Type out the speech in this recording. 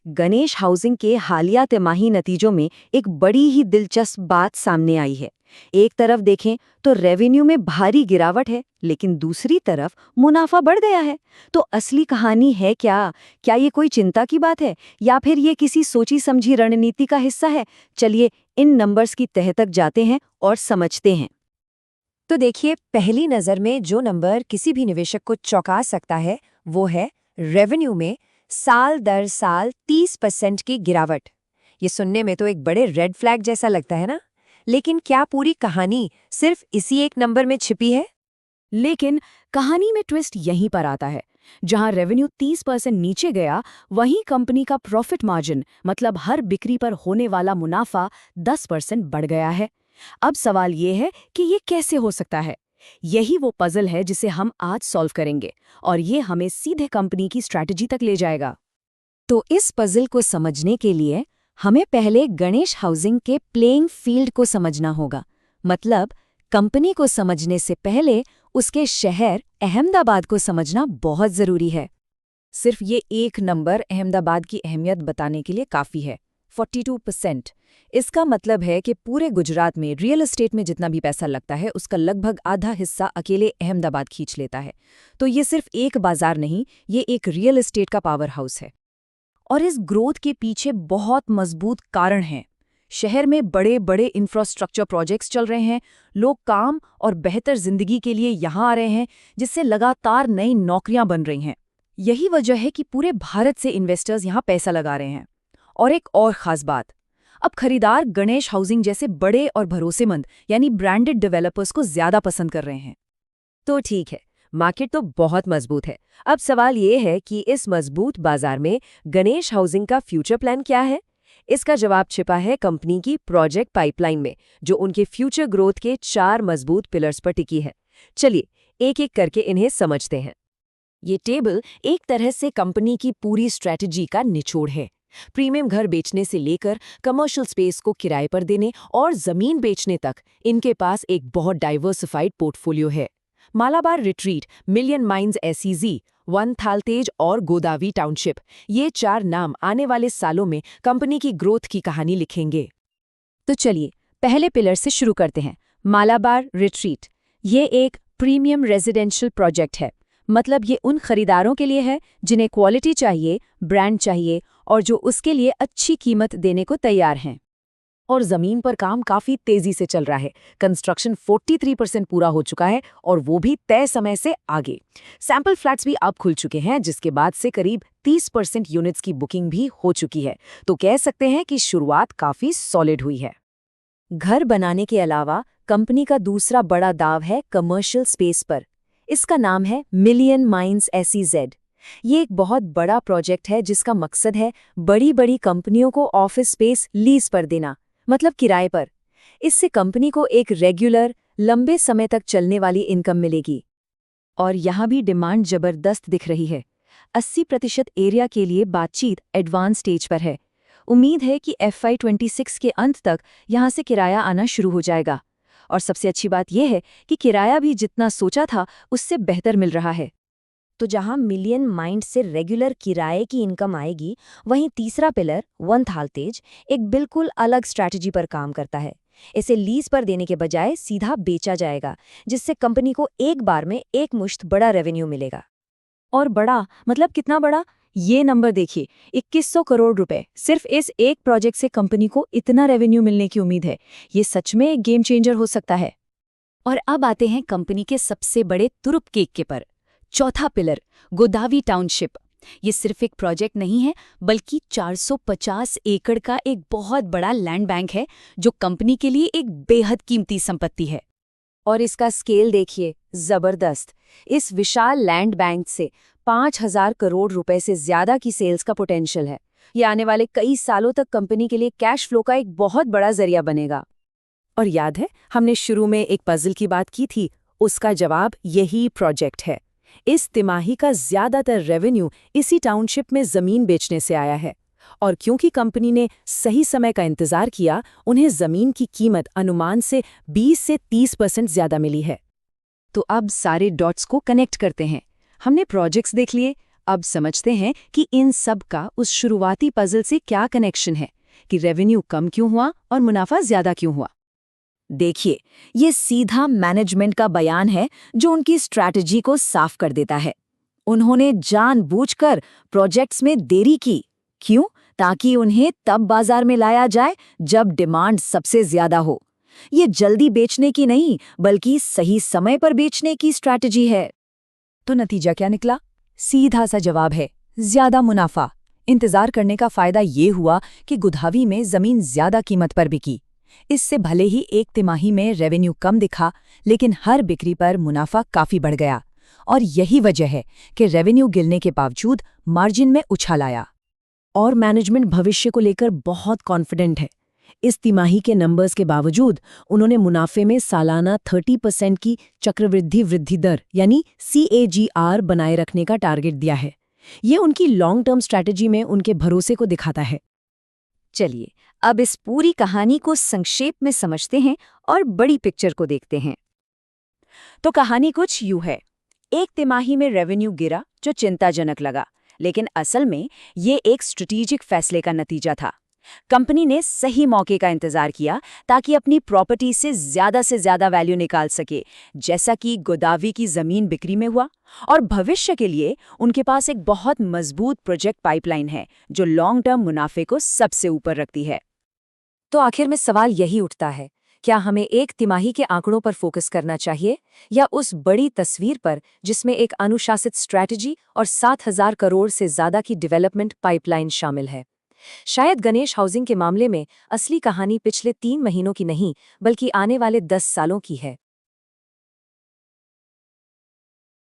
Ganesh housing के हालिया तिमाही नतीजों में एक बड़ी ही दिलचस्प बात सामने आई है। एक तरफ देखें तो रेवेन्यू में भारी गिरावट है, लेकिन दूसरी तरफ मुनाफा बढ़ गया है। तो असली कहानी है क्या? क्या ये कोई चिंता की बात है या फिर ये किसी सोची समझी रणनीति का हिस्सा है? चलिए इन नंबर्स की तह तक जाते हैं और समझते हैं। तो देखिए, पहली नज़र में जो नंबर किसी भी निवेशक को चौंका सकता है वो है रेवेन्यू में साल दर साल 30% की गिरावट। ये सुनने में तो एक बड़े रेड फ्लैग जैसा लगता है ना? लेकिन क्या पूरी कहानी सिर्फ इसी एक नंबर में छिपी है? लेकिन कहानी में ट्विस्ट यहीं पर आता है। जहां रेवेन्यू 30% नीचे गया, वहीं कंपनी का प्रॉफिट मार्जिन मतलब हर बिक्री पर होने वाला मुनाफा 10% बढ़ गया है। अब सवाल ये है कि ये कैसे हो सकता है? यही वो पजल है जिसे हम आज सॉल्व करेंगे और ये हमें सीधे कंपनी की स्ट्रैटेजी तक ले जाएगा। तो इस पजल को समझने के लिए हमें पहले गणेश हाउसिंग के प्लेइंग फील्ड को समझना होगा। मतलब कंपनी को समझने से पहले उसके शहर अहमदाबाद को समझना बहुत जरूरी है। सिर्फ ये एक नंबर अहमदाबाद की अहमियत बताने के लिए काफ़ी है, 42%। इसका मतलब है कि पूरे गुजरात में रियल एस्टेट में जितना भी पैसा लगता है उसका लगभग आधा हिस्सा अकेले अहमदाबाद खींच लेता है। तो ये सिर्फ एक बाजार नहीं, ये एक रियल एस्टेट का पावर हाउस है। और इस ग्रोथ के पीछे बहुत मजबूत कारण हैं। शहर में बड़े बड़े इंफ्रास्ट्रक्चर प्रोजेक्ट्स चल रहे हैं, लोग काम और बेहतर जिंदगी के लिए यहाँ आ रहे हैं, जिससे लगातार नई नौकरियां बन रही हैं। यही वजह है कि पूरे भारत से इन्वेस्टर्स यहाँ पैसा लगा रहे हैं। और एक और खास बात, अब खरीदार गणेश हाउसिंग जैसे बड़े और भरोसेमंद यानी ब्रांडेड डेवलपर्स को ज्यादा पसंद कर रहे हैं। तो ठीक है, मार्केट तो बहुत मजबूत है। अब सवाल ये है कि इस मजबूत बाजार में गणेश हाउसिंग का फ्यूचर प्लान क्या है? इसका जवाब छिपा है कंपनी की प्रोजेक्ट पाइपलाइन में, जो उनके फ्यूचर ग्रोथ के 4 मजबूत पिलर्स पर टिकी है। चलिए एक एक करके इन्हें समझते हैं। ये टेबल एक तरह से कंपनी की पूरी स्ट्रैटेजी का निचोड़ है। प्रीमियम घर बेचने से लेकर कमर्शियल स्पेस को किराए पर देने और जमीन बेचने तक इनके पास एक बहुत डाइवर्सिफाइड पोर्टफोलियो है। Malabar retreat, million mines SEG, one Thaltej और गोदावरी टाउनशिप, ये 4 नाम आने वाले सालों में कंपनी की ग्रोथ की कहानी लिखेंगे। तो चलिए पहले पिलर से शुरू करते हैं, मालाबार रिट्रीट। ये एक प्रीमियम रेजिडेंशियल प्रोजेक्ट है। मतलब ये उन खरीदारों के लिए है जिन्हें क्वालिटी चाहिए, ब्रांड चाहिए और जो उसके लिए अच्छी कीमत देने को तैयार हैं। और जमीन पर काम काफी तेजी से चल रहा है। कंस्ट्रक्शन 43% पूरा हो चुका है और वो भी तय समय से आगे। सैंपल फ्लैट्स भी अब खुल चुके हैं, जिसके बाद से करीब 30% यूनिट्स की बुकिंग भी हो चुकी है। तो कह सकते हैं कि शुरुआत काफी सॉलिड हुई है। घर बनाने के अलावा कंपनी का दूसरा बड़ा दाव है कमर्शियल स्पेस पर। इसका नाम है मिलियन माइंस एसईजेड। ये एक बहुत बड़ा प्रोजेक्ट है जिसका मकसद है बड़ी बड़ी कंपनियों को ऑफिस स्पेस लीज पर देना, मतलब किराए पर। इससे कंपनी को एक रेगुलर, लंबे समय तक चलने वाली इनकम मिलेगी। और यहाँ भी डिमांड जबरदस्त दिख रही है। 80% एरिया के लिए बातचीत एडवांस स्टेज पर है। उम्मीद है कि FY26 के अंत तक यहाँ से किराया आना शुरू हो जाएगा। और सबसे अच्छी बात यह है कि किराया भी जितना सोचा था उससे बेहतर मिल रहा है। तो जहां मिलियन माइंड से रेगुलर किराए की इनकम आएगी, वहीं तीसरा पिलर वन थालतेज एक बिल्कुल अलग स्ट्रैटेजी पर काम करता है। इसे लीज पर देने के बजाय सीधा बेचा जाएगा, जिससे कंपनी को एक बार में एक मुश्त बड़ा रेवेन्यू मिलेगा। और बड़ा मतलब कितना बड़ा? ये नंबर देखिए, 2100 करोड़ रुपए। सिर्फ इस एक प्रोजेक्ट से कंपनी को इतना रेवेन्यू मिलने की उम्मीद है। ये सच में एक गेम चेंजर हो सकता है। और अब आते हैं कंपनी के सबसे बड़े तुरुप केक के पर। चौथा पिलर, गोदावरी टाउनशिप। ये सिर्फ एक प्रोजेक्ट नहीं है, बल्कि 450 एकड़ का एक बहुत बड़ा लैंड बैंक है, जो कंपनी के लिए एक बेहद कीमती संपत्ति है। और इसका स्केल देखिए, जबरदस्त। इस विशाल लैंड बैंक से 5000 करोड़ रुपए से ज्यादा की सेल्स का पोटेंशियल है। ये आने वाले कई सालों तक कंपनी के लिए कैश फ्लो का एक बहुत बड़ा जरिया बनेगा। और याद है, हमने शुरू में एक पजल की बात की थी, उसका जवाब यही प्रोजेक्ट है। इस तिमाही का ज्यादातर रेवेन्यू इसी टाउनशिप में जमीन बेचने से आया है। और क्योंकि कंपनी ने सही समय का इंतजार किया, उन्हें जमीन की कीमत अनुमान से 20 से 30% ज्यादा मिली है। तो अब सारे डॉट्स को कनेक्ट करते हैं। हमने प्रोजेक्ट्स देख लिए, अब समझते हैं कि इन सब का उस शुरुआती पजल से क्या कनेक्शन है, कि रेवेन्यू कम क्यों हुआ और मुनाफा ज्यादा क्यों हुआ। देखिए, ये सीधा मैनेजमेंट का बयान है जो उनकी स्ट्रैटेजी को साफ कर देता है। उन्होंने जानबूझकर प्रोजेक्ट्स में देरी की। क्यों? ताकि उन्हें तब बाजार में लाया जाए जब डिमांड सबसे ज्यादा हो। ये जल्दी बेचने की नहीं, बल्कि सही समय पर बेचने की स्ट्रैटेजी है। तो नतीजा क्या निकला? सीधा सा जवाब है ज्यादा मुनाफा। इंतजार करने का फायदा ये हुआ कि गुधावी में जमीन ज्यादा कीमत पर बिकी। इससे भले ही एक तिमाही में रेवेन्यू कम दिखा, लेकिन हर बिक्री पर मुनाफा काफी बढ़ गया। और यही वजह है कि रेवेन्यू गिरने के बावजूद मार्जिन में उछाल आया। और मैनेजमेंट भविष्य को लेकर बहुत कॉन्फिडेंट है। इस तिमाही के नंबर्स के बावजूद उन्होंने मुनाफे में सालाना 30% की चक्रवृद्धि वृद्धि दर यानी CAGR बनाए रखने का टारगेट दिया है। ये उनकी लॉन्ग टर्म स्ट्रैटेजी में उनके भरोसे को दिखाता है। चलिए, अब इस पूरी कहानी को संक्षेप में समझते हैं और बड़ी पिक्चर को देखते हैं। तो कहानी कुछ यूं है। एक तिमाही में रेवेन्यू गिरा जो चिंताजनक लगा, लेकिन असल में ये एक स्ट्रेटेजिक फैसले का नतीजा था। कंपनी ने सही मौके का इंतजार किया ताकि अपनी प्रॉपर्टी से ज्यादा वैल्यू निकाल सके, जैसा कि गोदावरी की जमीन बिक्री में हुआ। और भविष्य के लिए उनके पास एक बहुत मजबूत प्रोजेक्ट पाइपलाइन है जो लॉन्ग टर्म मुनाफे को सबसे ऊपर रखती है। तो आखिर में सवाल यही उठता है, क्या हमें एक तिमाही के आंकड़ों पर फोकस करना चाहिए या उस बड़ी तस्वीर पर जिसमें एक अनुशासित स्ट्रैटेजी और 7,000 करोड़ से ज्यादा की डेवलपमेंट पाइपलाइन शामिल है? शायद गणेश हाउसिंग के मामले में असली कहानी पिछले 3 महीनों की नहीं, बल्कि आने वाले 10 सालों की है।